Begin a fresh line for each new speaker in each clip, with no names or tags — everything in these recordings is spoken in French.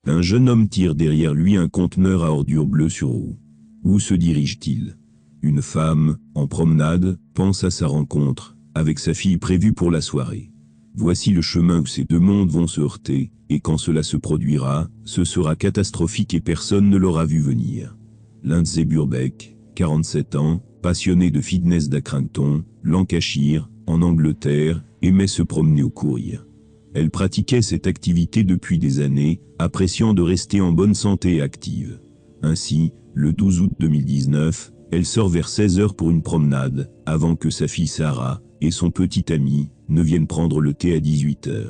Un jeune homme tire derrière lui un conteneur à ordures bleues sur roues. Où se dirige-t-il? Une femme, en promenade, pense à sa rencontre, avec sa fille prévue pour la soirée. Voici le chemin où ces deux mondes vont se heurter, et quand cela se produira, ce sera catastrophique et personne ne l'aura vu venir. Lindsay Burbeck, 47 ans, passionné de fitness d'Accrington, Lancashire, en Angleterre, aimait se promener au courir. Elle pratiquait cette activité depuis des années, appréciant de rester en bonne santé et active. Ainsi, le 12 août 2019, elle sort vers 16 h pour une promenade, avant que sa fille Sarah et son petit ami ne viennent prendre le thé à 18 h.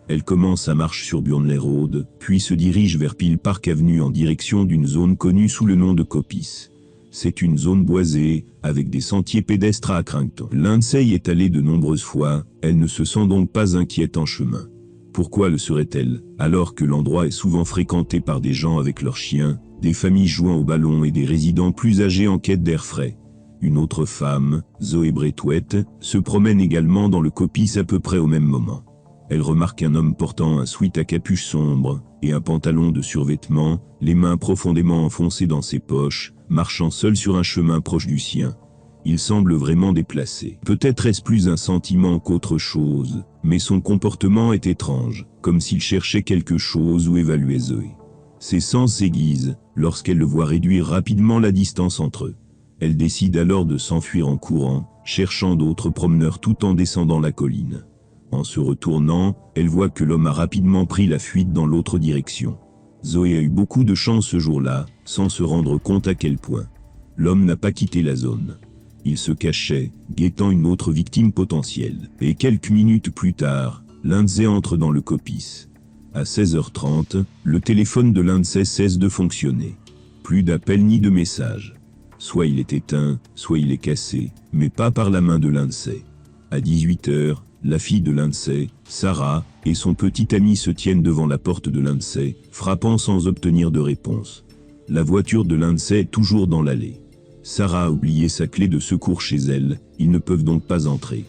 Elle commence sa marche sur Burnley Road, puis se dirige vers Peel Park Avenue en direction d'une zone connue sous le nom de Coppice. C'est une zone boisée, avec des sentiers pédestres à Accrington. Lindsay est allée de nombreuses fois, elle ne se sent donc pas inquiète en chemin. Pourquoi le serait-elle, alors que l'endroit est souvent fréquenté par des gens avec leurs chiens, des familles jouant au ballon et des résidents plus âgés en quête d'air frais? Une autre femme, Zoé Braithwaite, se promène également dans le Coppice à peu près au même moment. Elle remarque un homme portant un sweat à capuche sombre et un pantalon de survêtement, les mains profondément enfoncées dans ses poches, marchant seul sur un chemin proche du sien. Il semble vraiment déplacé. Peut-être est-ce plus un sentiment qu'autre chose, mais son comportement est étrange, comme s'il cherchait quelque chose ou évaluait Zoé. Ses sens s'aiguisent lorsqu'elle le voit réduire rapidement la distance entre eux. Elle décide alors de s'enfuir en courant, cherchant d'autres promeneurs tout en descendant la colline. En se retournant, elle voit que l'homme a rapidement pris la fuite dans l'autre direction. Zoé a eu beaucoup de chance ce jour-là, sans se rendre compte à quel point. L'homme n'a pas quitté la zone. Il se cachait, guettant une autre victime potentielle. Et quelques minutes plus tard, Lindsay entre dans le Coppice. À 16 h 30, le téléphone de Lindsay cesse de fonctionner. Plus d'appels ni de messages. Soit il est éteint, soit il est cassé, mais pas par la main de Lindsay. À 18 h, la fille de Lindsay, Sarah, et son petit ami se tiennent devant la porte de Lindsay, frappant sans obtenir de réponse. La voiture de Lindsay est toujours dans l'allée. Sarah a oublié sa clé de secours chez elle, ils ne peuvent donc pas entrer.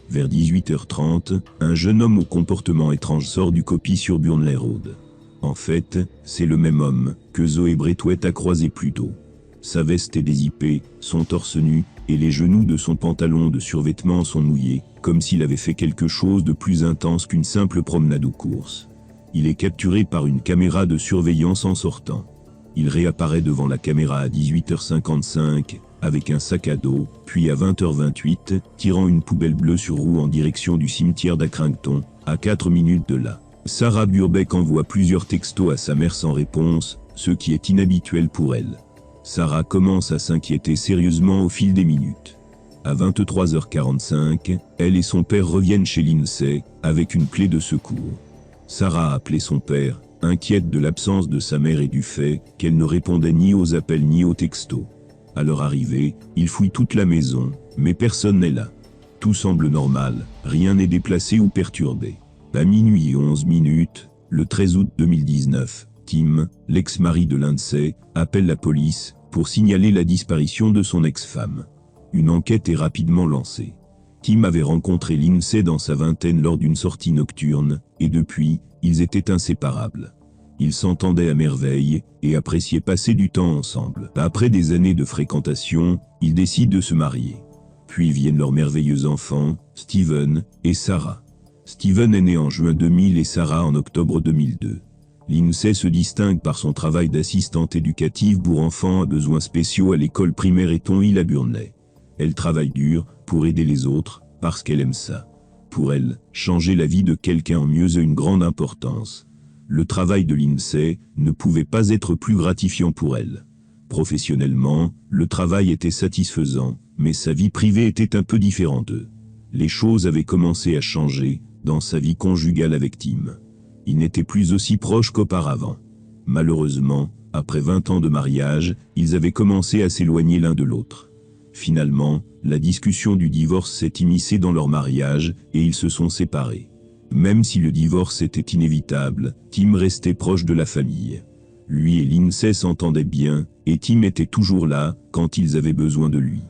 Vers 18 h 30, un jeune homme au comportement étrange sort du Coppice sur Burnley Road. En fait, c'est le même homme que Zoé Braithwaite a croisé plus tôt. Sa veste est dézippée, son torse nu, et les genoux de son pantalon de survêtement sont mouillés, comme s'il avait fait quelque chose de plus intense qu'une simple promenade ou course. Il est capturé par une caméra de surveillance en sortant. Il réapparaît devant la caméra à 18 h 55, avec un sac à dos, puis à 20 h 28, tirant une poubelle bleue sur roue en direction du cimetière d'Accrington, à 4 minutes de là. Sarah Burbeck envoie plusieurs textos à sa mère sans réponse, ce qui est inhabituel pour elle. Sarah commence à s'inquiéter sérieusement au fil des minutes. À 23 h 45, elle et son père reviennent chez Lindsay, avec une clé de secours. Sarah a appelé son père, inquiète de l'absence de sa mère et du fait qu'elle ne répondait ni aux appels ni aux textos. À leur arrivée, ils fouillent toute la maison, mais personne n'est là. Tout semble normal, rien n'est déplacé ou perturbé. À minuit et 11 minutes, le 13 août 2019, Tim, l'ex-mari de Lindsay, appelle la police pour signaler la disparition de son ex-femme. Une enquête est rapidement lancée. Tim avait rencontré Lindsay dans sa vingtaine lors d'une sortie nocturne, et depuis, ils étaient inséparables. Ils s'entendaient à merveille, et appréciaient passer du temps ensemble. Après des années de fréquentation, ils décident de se marier. Puis viennent leurs merveilleux enfants, Steven et Sarah. Steven est né en juin 2000 et Sarah en octobre 2002. Lindsay se distingue par son travail d'assistante éducative pour enfants à besoins spéciaux à l'école primaire Eton Hill à Burnley. Elle travaille dur pour aider les autres, parce qu'elle aime ça. Pour elle, changer la vie de quelqu'un en mieux a une grande importance. Le travail de Lindsay ne pouvait pas être plus gratifiant pour elle. Professionnellement, le travail était satisfaisant, mais sa vie privée était un peu différente d'eux. Les choses avaient commencé à changer dans sa vie conjugale avec Tim. Ils n'étaient plus aussi proches qu'auparavant. Malheureusement, après 20 ans de mariage, ils avaient commencé à s'éloigner l'un de l'autre. Finalement, la discussion du divorce s'est immiscée dans leur mariage et ils se sont séparés. Même si le divorce était inévitable, Tim restait proche de la famille. Lui et Lindsay s'entendaient bien, et Tim était toujours là quand ils avaient besoin de lui.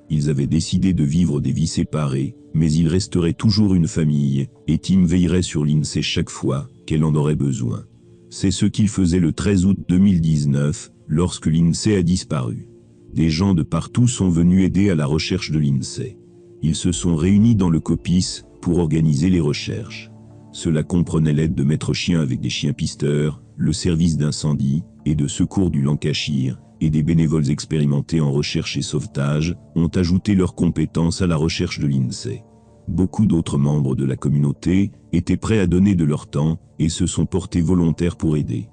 Ils avaient décidé de vivre des vies séparées, mais ils resteraient toujours une famille, et Tim veillerait sur Lindsay chaque fois qu'elle en aurait besoin. C'est ce qu'il faisait le 13 août 2019, lorsque Lindsay a disparu. Des gens de partout sont venus aider à la recherche de Lindsay. Ils se sont réunis dans le COPIS pour organiser les recherches. Cela comprenait l'aide de maîtres chiens avec des chiens pisteurs, le service d'incendie et de secours du Lancashire, et des bénévoles expérimentés en recherche et sauvetage ont ajouté leurs compétences à la recherche de Lindsay. Beaucoup d'autres membres de la communauté étaient prêts à donner de leur temps et se sont portés volontaires pour aider.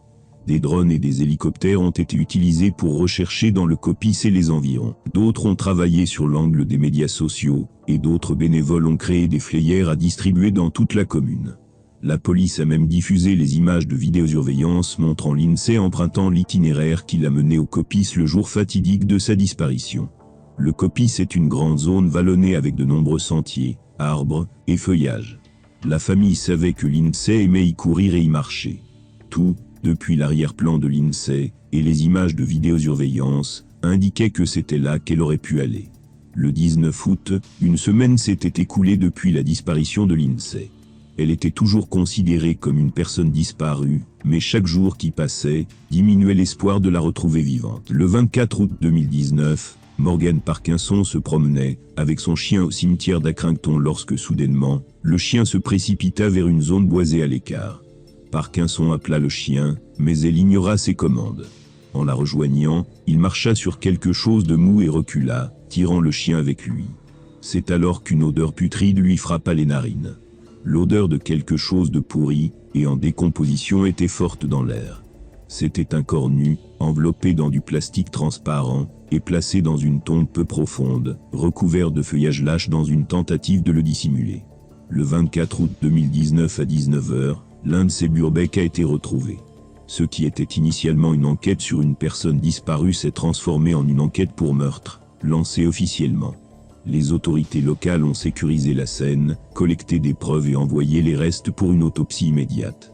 Des drones et des hélicoptères ont été utilisés pour rechercher dans le COPIS et les environs. D'autres ont travaillé sur l'angle des médias sociaux, et d'autres bénévoles ont créé des flyers à distribuer dans toute la commune. La police a même diffusé les images de vidéosurveillance montrant Lindsay empruntant l'itinéraire qui l'a mené au COPIS le jour fatidique de sa disparition. Le COPIS est une grande zone vallonnée avec de nombreux sentiers, arbres et feuillages. La famille savait que Lindsay aimait y courir et y marcher. Tout, depuis l'arrière-plan de Lindsay et les images de vidéosurveillance, indiquaient que c'était là qu'elle aurait pu aller. Le 19 août, une semaine s'était écoulée depuis la disparition de Lindsay. Elle était toujours considérée comme une personne disparue, mais chaque jour qui passait diminuait l'espoir de la retrouver vivante. Le 24 août 2019, Morgan Parkinson se promenait avec son chien au cimetière d'Accrington lorsque soudainement, le chien se précipita vers une zone boisée à l'écart. Parkinson appela le chien, mais elle ignora ses commandes. En la rejoignant, il marcha sur quelque chose de mou et recula, tirant le chien avec lui. C'est alors qu'une odeur putride lui frappa les narines. L'odeur de quelque chose de pourri et en décomposition était forte dans l'air. C'était un corps nu, enveloppé dans du plastique transparent et placé dans une tombe peu profonde, recouvert de feuillage lâche dans une tentative de le dissimuler. Le 24 août 2019 à 19h, Lindsay Burbeck a été retrouvé. Ce qui était initialement une enquête sur une personne disparue s'est transformé en une enquête pour meurtre, lancée officiellement. Les autorités locales ont sécurisé la scène, collecté des preuves et envoyé les restes pour une autopsie immédiate.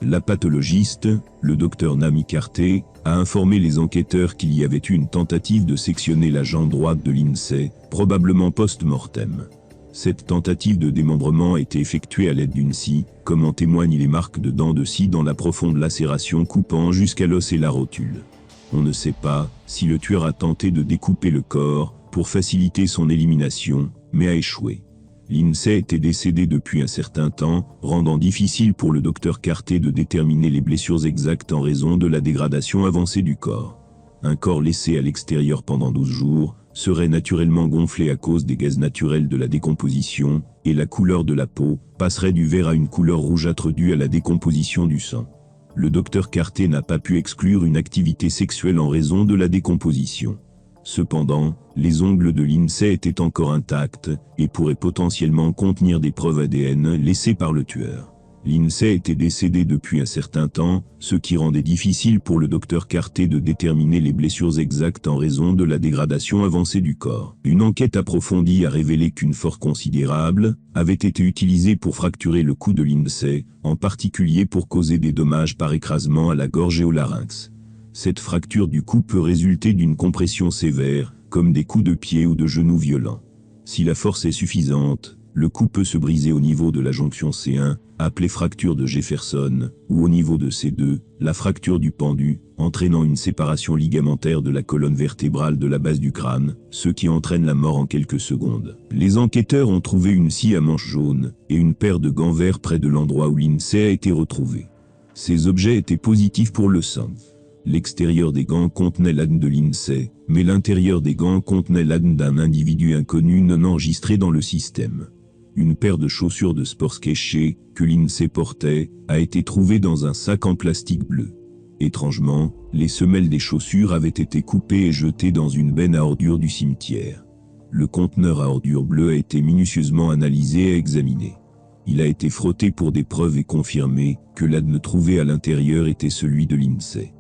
La pathologiste, le docteur Nami Carté, a informé les enquêteurs qu'il y avait eu une tentative de sectionner la jambe droite de Lindsay, probablement post-mortem. Cette tentative de démembrement a été effectuée à l'aide d'une scie, comme en témoignent les marques de dents de scie dans la profonde lacération coupant jusqu'à l'os et la rotule. On ne sait pas si le tueur a tenté de découper le corps pour faciliter son élimination, mais a échoué. Lindsay était décédée depuis un certain temps, rendant difficile pour le docteur Carté de déterminer les blessures exactes en raison de la dégradation avancée du corps. Un corps laissé à l'extérieur pendant 12 jours serait naturellement gonflé à cause des gaz naturels de la décomposition, et la couleur de la peau passerait du vert à une couleur rougeâtre due à la décomposition du sang. Le docteur Carté n'a pas pu exclure une activité sexuelle en raison de la décomposition. Cependant, les ongles de Lindsay étaient encore intacts et pourraient potentiellement contenir des preuves ADN laissées par le tueur. Lindsay était décédée depuis un certain temps, ce qui rendait difficile pour le docteur Carté de déterminer les blessures exactes en raison de la dégradation avancée du corps. Une enquête approfondie a révélé qu'une force considérable avait été utilisée pour fracturer le cou de Lindsay, en particulier pour causer des dommages par écrasement à la gorge et au larynx. Cette fracture du cou peut résulter d'une compression sévère, comme des coups de pied ou de genoux violents. Si la force est suffisante, le cou peut se briser au niveau de la jonction C1, appelée fracture de Jefferson, ou au niveau de C2, la fracture du pendu, entraînant une séparation ligamentaire de la colonne vertébrale de la base du crâne, ce qui entraîne la mort en quelques secondes. Les enquêteurs ont trouvé une scie à manche jaune et une paire de gants verts près de l'endroit où Lindsay a été retrouvée. Ces objets étaient positifs pour le sang. L'extérieur des gants contenait l'ADN de Lindsay, mais l'intérieur des gants contenait l'ADN d'un individu inconnu non enregistré dans le système. Une paire de chaussures de sport cachées, que Lindsay portait, a été trouvée dans un sac en plastique bleu. Étrangement, les semelles des chaussures avaient été coupées et jetées dans une benne à ordures du cimetière. Le conteneur à ordures bleu a été minutieusement analysé et examiné. Il a été frotté pour des preuves et confirmé que l'ADN trouvé à l'intérieur était celui de Lindsay.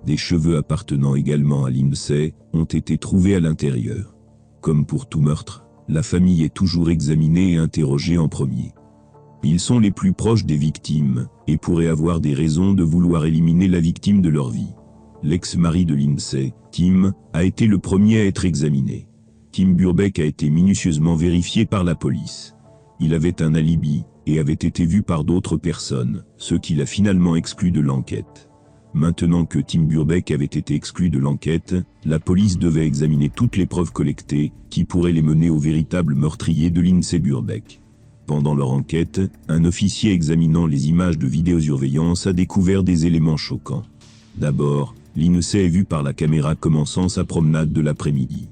Des cheveux appartenant également à Lindsay ont été trouvés à l'intérieur. Comme pour tout meurtre, la famille est toujours examinée et interrogée en premier. Ils sont les plus proches des victimes et pourraient avoir des raisons de vouloir éliminer la victime de leur vie. L'ex-mari de Lindsay, Tim, a été le premier à être examiné. Tim Burbeck a été minutieusement vérifié par la police. Il avait un alibi et avait été vu par d'autres personnes, ce qui l'a finalement exclu de l'enquête. Maintenant que Tim Burbeck avait été exclu de l'enquête, la police devait examiner toutes les preuves collectées qui pourraient les mener au véritable meurtrier de Lindsay Burbeck. Pendant leur enquête, un officier examinant les images de vidéosurveillance a découvert des éléments choquants. D'abord, Lindsay est vue par la caméra commençant sa promenade de l'après-midi.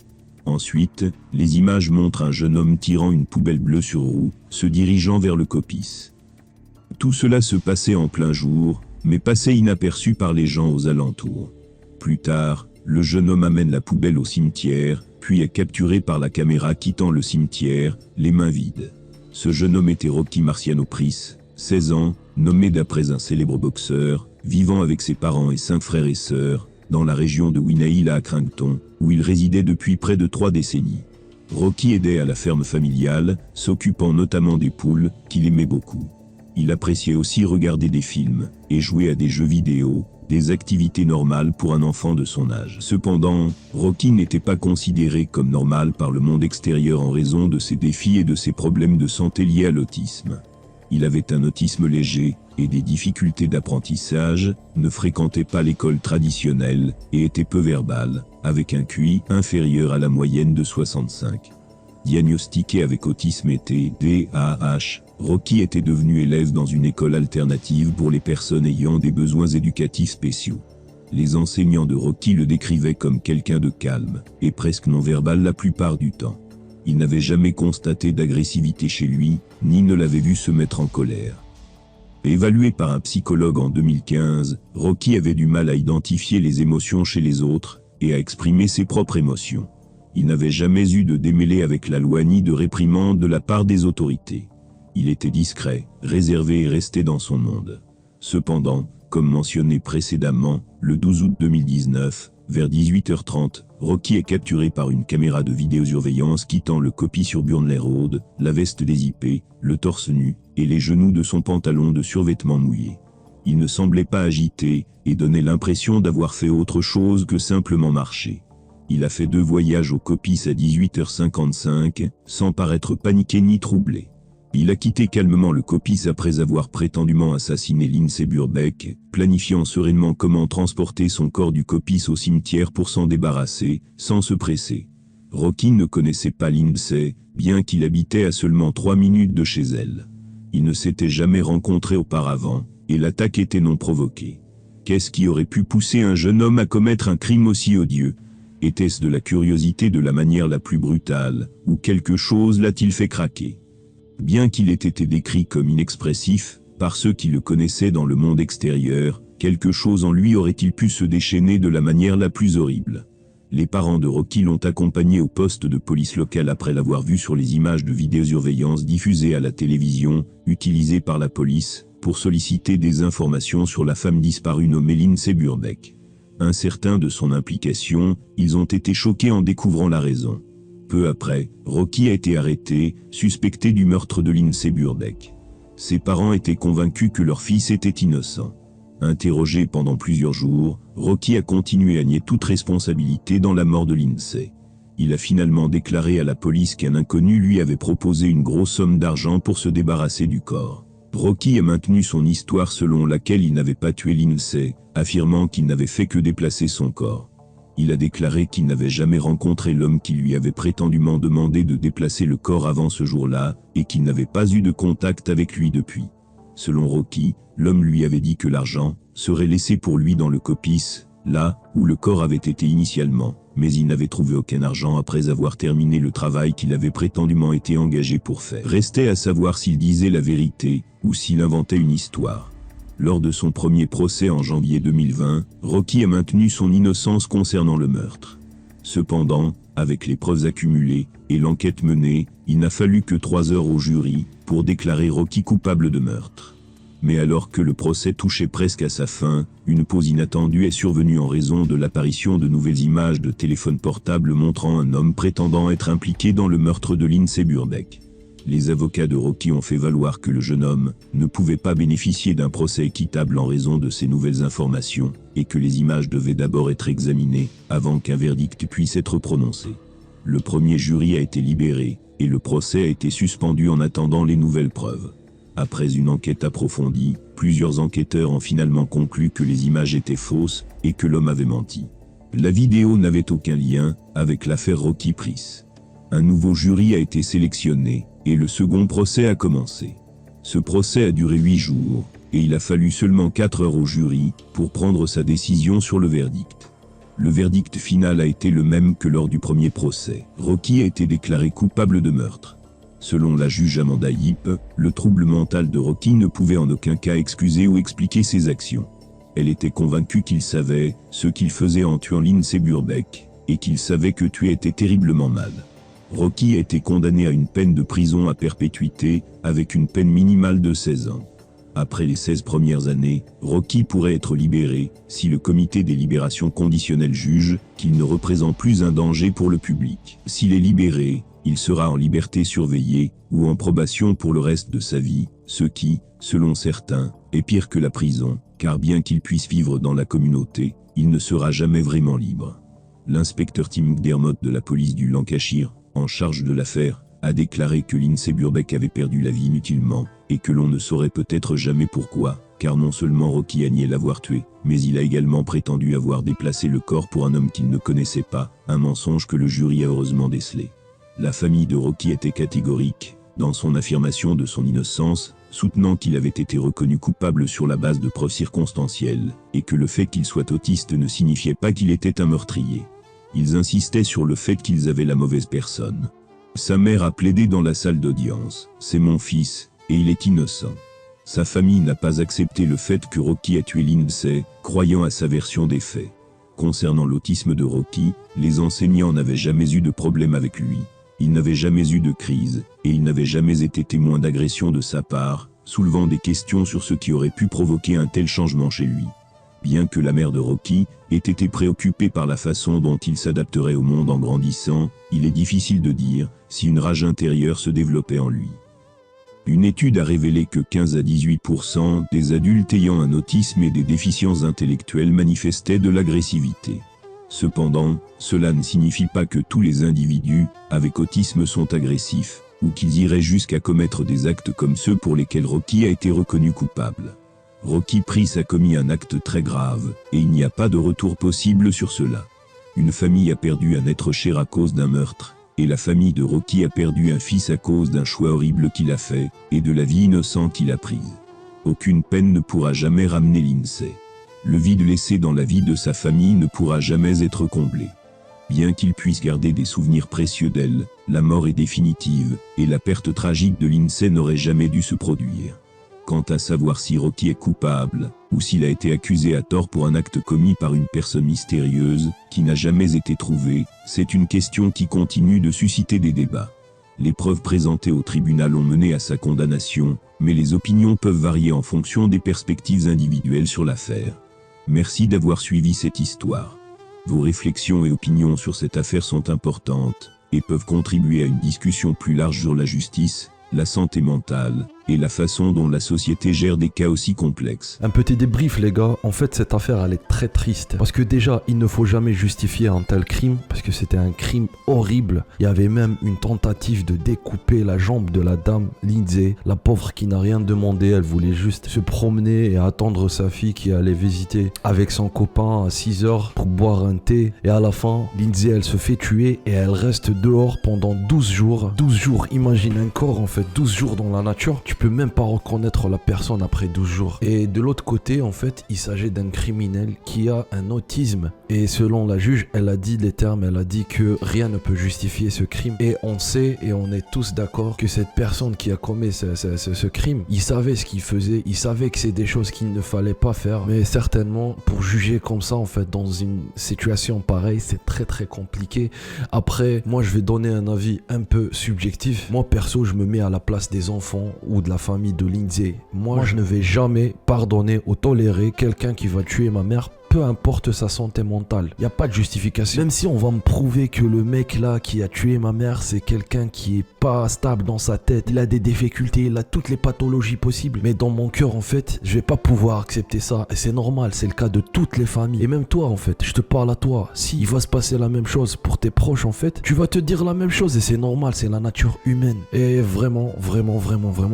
Ensuite, les images montrent un jeune homme tirant une poubelle bleue sur roue, se dirigeant vers le copice. Tout cela se passait en plein jour, mais passait inaperçu par les gens aux alentours. Plus tard, le jeune homme amène la poubelle au cimetière, puis est capturé par la caméra quittant le cimetière, les mains vides. Ce jeune homme était Rocky Marciano Price, 16 ans, nommé d'après un célèbre boxeur, vivant avec ses parents et 5 frères et sœurs, dans la région de Winahill à Accrington, où il résidait depuis près de 3 décennies. Rocky aidait à la ferme familiale, s'occupant notamment des poules, qu'il aimait beaucoup. Il appréciait aussi regarder des films, et jouer à des jeux vidéo, des activités normales pour un enfant de son âge. Cependant, Rocky n'était pas considéré comme normal par le monde extérieur en raison de ses défis et de ses problèmes de santé liés à l'autisme. Il avait un autisme léger, et des difficultés d'apprentissage, ne fréquentait pas l'école traditionnelle, et était peu verbal, avec un QI inférieur à la moyenne de 65. Diagnostiqué avec autisme et TDAH, Rocky était devenu élève dans une école alternative pour les personnes ayant des besoins éducatifs spéciaux. Les enseignants de Rocky le décrivaient comme quelqu'un de calme, et presque non-verbal la plupart du temps. Il n'avait jamais constaté d'agressivité chez lui, ni ne l'avait vu se mettre en colère. Évalué par un psychologue en 2015, Rocky avait du mal à identifier les émotions chez les autres, et à exprimer ses propres émotions. Il n'avait jamais eu de démêlés avec la loi ni de réprimande de la part des autorités. Il était discret, réservé et restait dans son monde. Cependant, comme mentionné précédemment, le 12 août 2019, vers 18h30, Rocky est capturé par une caméra de vidéosurveillance quittant le copy sur Burnley Road, la veste dézippée, le torse nu, et les genoux de son pantalon de survêtement mouillé. Il ne semblait pas agité, et donnait l'impression d'avoir fait autre chose que simplement marcher. Il a fait 2 voyages au copice à 18h55, sans paraître paniqué ni troublé. Il a quitté calmement le copice après avoir prétendument assassiné Lindsay Burbeck, planifiant sereinement comment transporter son corps du copice au cimetière pour s'en débarrasser, sans se presser. Rocky ne connaissait pas Lindsay, bien qu'il habitait à seulement 3 minutes de chez elle. Ils ne s'étaient jamais rencontrés auparavant, et l'attaque était non provoquée. Qu'est-ce qui aurait pu pousser un jeune homme à commettre un crime aussi odieux ? Était-ce de la curiosité de la manière la plus brutale, ou quelque chose l'a-t-il fait craquer ? Bien qu'il ait été décrit comme inexpressif, par ceux qui le connaissaient dans le monde extérieur, quelque chose en lui aurait-il pu se déchaîner de la manière la plus horrible. Les parents de Rocky l'ont accompagné au poste de police locale après l'avoir vu sur les images de vidéosurveillance diffusées à la télévision, utilisées par la police, pour solliciter des informations sur la femme disparue nommée Lindsay Burbeck. Incertains de son implication, ils ont été choqués en découvrant la raison. Peu après, Rocky a été arrêté, suspecté du meurtre de Lindsay Burbeck. Ses parents étaient convaincus que leur fils était innocent. Interrogé pendant plusieurs jours, Rocky a continué à nier toute responsabilité dans la mort de Lindsay. Il a finalement déclaré à la police qu'un inconnu lui avait proposé une grosse somme d'argent pour se débarrasser du corps. Rocky a maintenu son histoire selon laquelle il n'avait pas tué Lindsay, affirmant qu'il n'avait fait que déplacer son corps. Il a déclaré qu'il n'avait jamais rencontré l'homme qui lui avait prétendument demandé de déplacer le corps avant ce jour-là, et qu'il n'avait pas eu de contact avec lui depuis. Selon Rocky, l'homme lui avait dit que l'argent serait laissé pour lui dans le copice, là où le corps avait été initialement, mais il n'avait trouvé aucun argent après avoir terminé le travail qu'il avait prétendument été engagé pour faire. Restait à savoir s'il disait la vérité, ou s'il inventait une histoire. Lors de son premier procès en janvier 2020, Rocky a maintenu son innocence concernant le meurtre. Cependant, avec les preuves accumulées et l'enquête menée, il n'a fallu que 3 heures au jury pour déclarer Rocky coupable de meurtre. Mais alors que le procès touchait presque à sa fin, une pause inattendue est survenue en raison de l'apparition de nouvelles images de téléphones portables montrant un homme prétendant être impliqué dans le meurtre de Lindsay Burbeck. Les avocats de Rocky ont fait valoir que le jeune homme ne pouvait pas bénéficier d'un procès équitable en raison de ces nouvelles informations, et que les images devaient d'abord être examinées avant qu'un verdict puisse être prononcé. Le premier jury a été libéré, et le procès a été suspendu en attendant les nouvelles preuves. Après une enquête approfondie, Plusieurs enquêteurs ont finalement conclu que les images étaient fausses et que l'homme avait menti. La vidéo n'avait aucun lien avec l'affaire Rocky Price. Un nouveau jury a été sélectionné et le second procès a commencé. Ce procès a duré 8 jours et il a fallu seulement 4 heures au jury pour prendre sa décision sur le verdict. Le verdict final a été le même que lors du premier procès. Rocky a été déclaré coupable de meurtre. Selon la juge Amanda Yip, le trouble mental de Rocky ne pouvait en aucun cas excuser ou expliquer ses actions. Elle était convaincue qu'il savait ce qu'il faisait en tuant Lindsay Burbeck, et qu'il savait que tuer était terriblement mal. Rocky a été condamné à une peine de prison à perpétuité, avec une peine minimale de 16 ans. Après les 16 premières années, Rocky pourrait être libéré, si le comité des libérations conditionnelles juge qu'il ne représente plus un danger pour le public. S'il est libéré, il sera en liberté surveillée, ou en probation pour le reste de sa vie, ce qui, selon certains, est pire que la prison, car bien qu'il puisse vivre dans la communauté, il ne sera jamais vraiment libre. L'inspecteur Tim McDermott de la police du Lancashire, en charge de l'affaire, a déclaré que Lindsay Burbeck avait perdu la vie inutilement, et que l'on ne saurait peut-être jamais pourquoi, car non seulement Rocky a nié l'avoir tué, mais il a également prétendu avoir déplacé le corps pour un homme qu'il ne connaissait pas, un mensonge que le jury a heureusement décelé. La famille de Rocky était catégorique dans son affirmation de son innocence, soutenant qu'il avait été reconnu coupable sur la base de preuves circonstancielles, et que le fait qu'il soit autiste ne signifiait pas qu'il était un meurtrier. Ils insistaient sur le fait qu'ils avaient la mauvaise personne. Sa mère a plaidé dans la salle d'audience, « C'est mon fils, et il est innocent ». Sa famille n'a pas accepté le fait que Rocky a tué Lindsay, croyant à sa version des faits. Concernant l'autisme de Rocky, les enseignants n'avaient jamais eu de problème avec lui. Il n'avait jamais eu de crise, et il n'avait jamais été témoin d'agression de sa part, soulevant des questions sur ce qui aurait pu provoquer un tel changement chez lui. Bien que la mère de Rocky ait été préoccupée par la façon dont il s'adapterait au monde en grandissant, il est difficile de dire si une rage intérieure se développait en lui. Une étude a révélé que 15 à 18% des adultes ayant un autisme et des déficiences intellectuelles manifestaient de l'agressivité. Cependant, cela ne signifie pas que tous les individus avec autisme sont agressifs, ou qu'ils iraient jusqu'à commettre des actes comme ceux pour lesquels Rocky a été reconnu coupable. Rocky Price a commis un acte très grave, et il n'y a pas de retour possible sur cela. Une famille a perdu un être cher à cause d'un meurtre, et la famille de Rocky a perdu un fils à cause d'un choix horrible qu'il a fait, et de la vie innocente qu'il a prise. Aucune peine ne pourra jamais ramener Lindsay. Le vide laissé dans la vie de sa famille ne pourra jamais être comblé. Bien qu'il puisse garder des souvenirs précieux d'elle, la mort est définitive, et la perte tragique de Lindsay n'aurait jamais dû se produire. Quant à savoir si Rocky est coupable, ou s'il a été accusé à tort pour un acte commis par une personne mystérieuse, qui n'a jamais été trouvée, c'est une question qui continue de susciter des débats. Les preuves présentées au tribunal ont mené à sa condamnation, mais les opinions peuvent varier en fonction des perspectives individuelles sur l'affaire. Merci d'avoir suivi cette histoire. Vos réflexions et opinions sur cette affaire sont importantes, et peuvent contribuer à une discussion plus large sur la justice, la santé mentale, et la façon dont la société gère des cas aussi complexes.
Un petit débrief les gars, en fait cette affaire elle est très triste. Parce que déjà il ne faut jamais justifier un tel crime, parce que c'était un crime horrible. Il y avait même une tentative de découper la jambe de la dame Lindsay, la pauvre qui n'a rien demandé, elle voulait juste se promener et attendre sa fille qui allait visiter avec son copain à 6h pour boire un thé. Et à la fin, Lindsay elle se fait tuer et elle reste dehors pendant 12 jours. 12 jours, imagine un corps en fait, 12 jours dans la nature. Tu peux même pas reconnaître la personne après 12 jours. Et de l'autre côté, en fait, il s'agit d'un criminel qui a un autisme. Et selon la juge, elle a dit les termes, elle a dit que rien ne peut justifier ce crime. Et on sait, et on est tous d'accord, que cette personne qui a commis ce crime, il savait ce qu'il faisait, il savait que c'est des choses qu'il ne fallait pas faire. Mais certainement, pour juger comme ça, en fait, dans une situation pareille, c'est très très compliqué. Après, moi, je vais donner un avis un peu subjectif. Moi, perso, je me mets à la place des enfants ou de la famille de Lindsay. Moi, je ne vais jamais pardonner ou tolérer quelqu'un qui va tuer ma mère peu importe sa santé mentale. Il n'y a pas de justification. Même si on va me prouver que le mec là qui a tué ma mère, c'est quelqu'un qui est pas stable dans sa tête, il a des difficultés, il a toutes les pathologies possibles. Mais dans mon cœur, en fait, je vais pas pouvoir accepter ça. Et c'est normal, c'est le cas de toutes les familles. Et même toi, en fait, je te parle à toi. Si il va se passer la même chose pour tes proches, en fait, tu vas te dire la même chose. Et c'est normal, c'est la nature humaine. Et vraiment,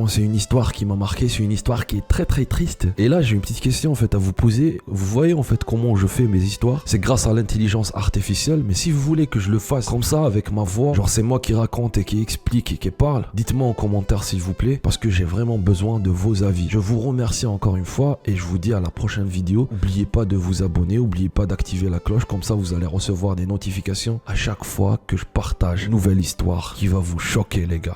c'est une histoire qui m'a marqué. C'est une histoire qui est très très triste. Et là, j'ai une petite question, en fait, à vous poser. Vous voyez, en fait, comment je fais mes histoires? C'est grâce à l'intelligence artificielle. Mais si vous voulez que je le fasse comme ça, avec ma voix, genre c'est moi qui raconte et qui explique et qui parle, dites-moi en commentaire s'il vous plaît, parce que j'ai vraiment besoin de vos avis. Je vous remercie encore une fois et je vous dis à la prochaine vidéo. N'oubliez pas de vous abonner, n'oubliez pas d'activer la cloche, comme ça vous allez recevoir des notifications à chaque fois que je partage une nouvelle histoire qui va vous choquer les gars.